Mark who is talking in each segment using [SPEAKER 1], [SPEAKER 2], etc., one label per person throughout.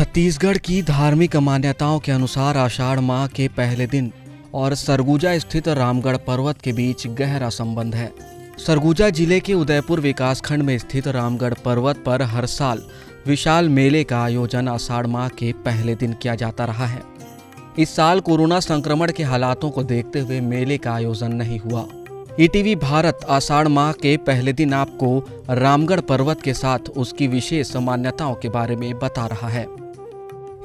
[SPEAKER 1] छत्तीसगढ़ की धार्मिक मान्यताओं के अनुसार आषाढ़ माह के पहले दिन और सरगुजा स्थित रामगढ़ पर्वत के बीच गहरा संबंध है। सरगुजा जिले के उदयपुर विकासखंड में स्थित रामगढ़ पर्वत पर हर साल विशाल मेले का आयोजन आषाढ़ माह के पहले दिन किया जाता रहा है। इस साल कोरोना संक्रमण के हालातों को देखते हुए मेले का आयोजन नहीं हुआ। ईटीवी भारत आषाढ़ माह के पहले दिन आपको रामगढ़ पर्वत के साथ उसकी विशेष मान्यताओं के बारे में बता रहा है।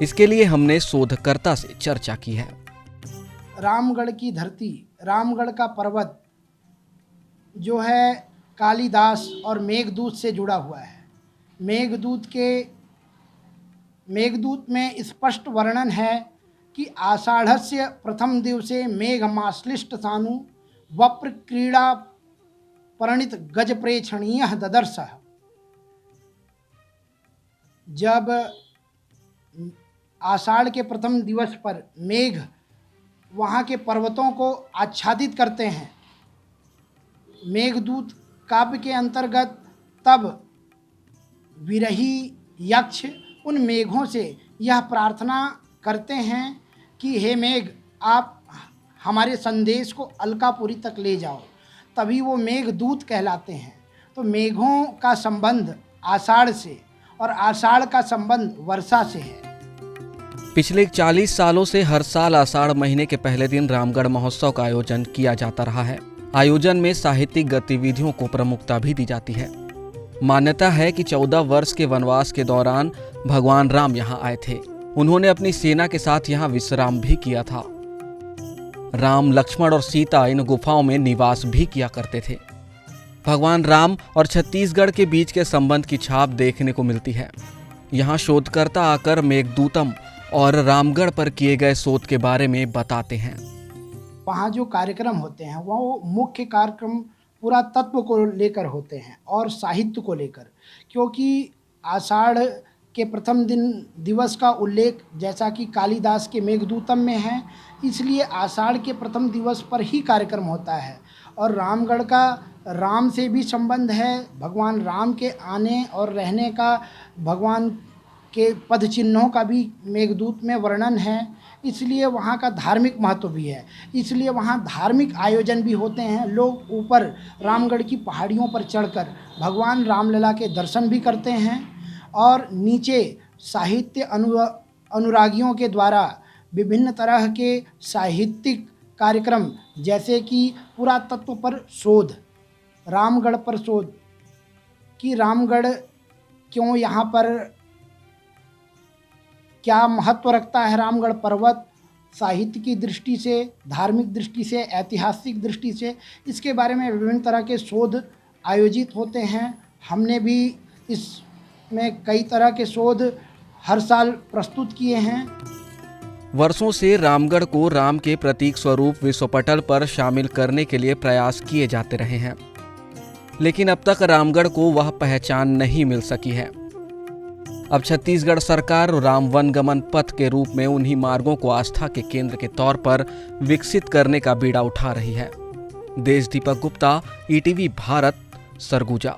[SPEAKER 1] इसके लिए हमने शोधकर्ता से चर्चा की है।
[SPEAKER 2] रामगढ़ की धरती, रामगढ़ का पर्वत जो है कालिदास और मेघदूत से जुड़ा हुआ है। मेघदूत में स्पष्ट वर्णन है कि आषाढ़स्य प्रथम दिवसे मेघमाश्लिष्ट सानु वप्र क्रीड़ा परिणित गज प्रेक्षणीय ददर्श। जब आषाढ़ के प्रथम दिवस पर मेघ वहाँ के पर्वतों को आच्छादित करते हैं, मेघदूत काव्य के अंतर्गत, तब विरही यक्ष उन मेघों से यह प्रार्थना करते हैं कि हे मेघ, आप हमारे संदेश को अलकापुरी तक ले जाओ। तभी वो मेघदूत कहलाते हैं। तो मेघों का संबंध आषाढ़ से और आषाढ़ का संबंध वर्षा से है।
[SPEAKER 1] पिछले 40 सालों से हर साल आषाढ़ महीने के पहले दिन रामगढ़ महोत्सव का आयोजन किया जाता रहा है। आयोजन में साहित्यिक गतिविधियों को प्रमुखता भी दी जाती है। मान्यता है कि 14 वर्ष के वनवास के दौरान भगवान राम यहाँ आए थे। उन्होंने अपनी सेना के साथ यहाँ विश्राम भी किया था। राम, लक्ष्मण और सीता इन गुफाओं में निवास भी किया करते थे। भगवान राम और छत्तीसगढ़ के बीच के संबंध की छाप देखने को मिलती है। यहाँ शोधकर्ता आकर मेघदूतम और रामगढ़ पर किए गए शोध के बारे में बताते हैं।
[SPEAKER 2] वहाँ जो कार्यक्रम होते हैं वो मुख्य कार्यक्रम पुरातत्व को लेकर होते हैं और साहित्य को लेकर, क्योंकि आषाढ़ के प्रथम दिवस का उल्लेख जैसा कि कालिदास के मेघदूतम में है, इसलिए आषाढ़ के प्रथम दिवस पर ही कार्यक्रम होता है। और रामगढ़ का राम से भी संबंध है। भगवान राम के आने और रहने का, भगवान के पद चिन्हों का भी मेघदूत में वर्णन है, इसलिए वहाँ का धार्मिक महत्व भी है। इसलिए वहाँ धार्मिक आयोजन भी होते हैं। लोग ऊपर रामगढ़ की पहाड़ियों पर चढ़कर भगवान रामलला के दर्शन भी करते हैं और नीचे साहित्य अनुरागियों के द्वारा विभिन्न तरह के साहित्यिक कार्यक्रम, जैसे कि पुरातत्व पर शोध, रामगढ़ पर शोध कि रामगढ़ क्यों, यहाँ पर क्या महत्व रखता है रामगढ़ पर्वत, साहित्य की दृष्टि से, धार्मिक दृष्टि से, ऐतिहासिक दृष्टि से, इसके बारे में विभिन्न तरह के शोध आयोजित होते हैं। हमने भी इसमें कई तरह के शोध हर साल प्रस्तुत किए हैं।
[SPEAKER 1] वर्षों से रामगढ़ को राम के प्रतीक स्वरूप विश्व पटल पर शामिल करने के लिए प्रयास किए जाते रहे हैं, लेकिन अब तक रामगढ़ को वह पहचान नहीं मिल सकी है। अब छत्तीसगढ़ सरकार राम वनगमन पथ के रूप में उन्हीं मार्गों को आस्था के केंद्र के तौर पर विकसित करने का बीड़ा उठा रही है। देश दीपक गुप्ता, ईटीवी भारत, सरगुजा।